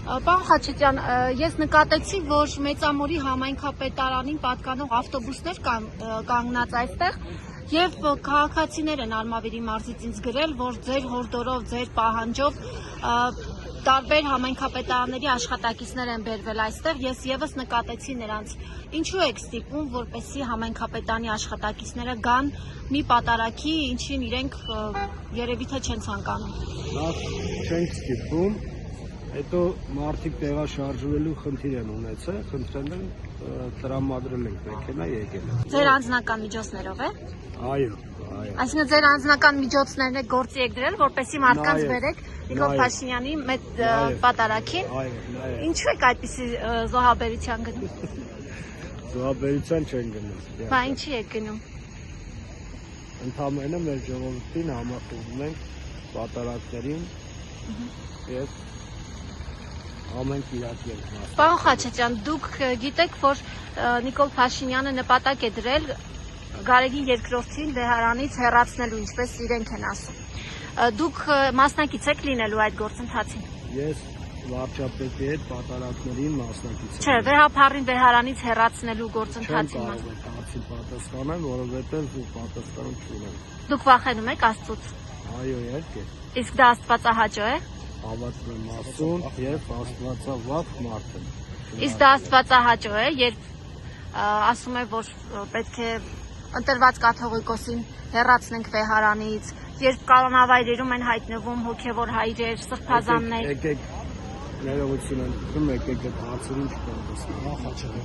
Պարոն Խաչատրյան, ես նկատեցի, որ Մեծամորի համայնքապետարանին պատկանող ավտոբուսներ կան կանգնած այստեղ եւ քաղաքացիներ են Արմավիրի մարզից ինձ գրել, որ ձեր հորդորով, ձեր պահանջով տարբեր համայնքապետարանների աշխատակիցներ են բերվել այստեղ, ես եւս նկատեցի նրանց։ Ինչու եք ստիպում, որպեսզի համայնքապետարանի աշխատակիցները գան մի պատարագի, ինչին իրենք երևի թե չեն ցանկանում։ Նախ չենք ստիպում, հետո մարդիկ տեղաշարժվելու խնդիր են ունեցել, խնդրել են տրամադրել ենք մեքենա եկել են։ Ձեր անձնական միջոցներով է։ Այո։ Այսինքն ձեր անձնական միջոցներն եք գործի եք դրել, որպեսզի մարդկանց բերեք Նիկոլ Փաշինյանի պատարագին։ Ինչու եք այդպիսի զոհաբերության գնում։ Զոհաբերության չեն գնում։ Բա ինչի եք գնում։ Ընդամենը մեր ժողովրդին համախոհում ենք պատարագներին եւ ամենք իրաքի ենք մասնակցում։ Պարոն Խաչատրյան, դուք գիտեք, որ Նիկոլ Փաշինյանը նպատակ է դրել Գարեգի երկրորդին Բեհարանից հեռացնելու, ինչպես իրենք են ասում։ Դուք մասնակից եք լինելու այդ գործընթացին։ Ես վարչապետի հետ պատարագներին մասնակից եմ։ Չէ, վեհափառին Բեհարանից հեռացնելու գործընթացին Չեմ կարող պատասխանել, որովհետև պատասխան չունեմ։ Դուք վախենում եք Աստծուց։ Այո, իհարկե։ Իսկ դա աստվածահաճո է։ Հավատում եմ Աստծուն եւ աստվածավախ մարդ եմ։ Իսկ դա աստվածահաճո է, երբ ասում է, որ պետք է ընտրված կաթողիկոսին հեռացնենք Բեհարանից, երբ կանոնավայրերում են հայտնվում հոգևոր հայրեր, սրբազաններ։ Եկեք ներողություն եմ, եկեք այդ հարցերին չպատասխանեմ։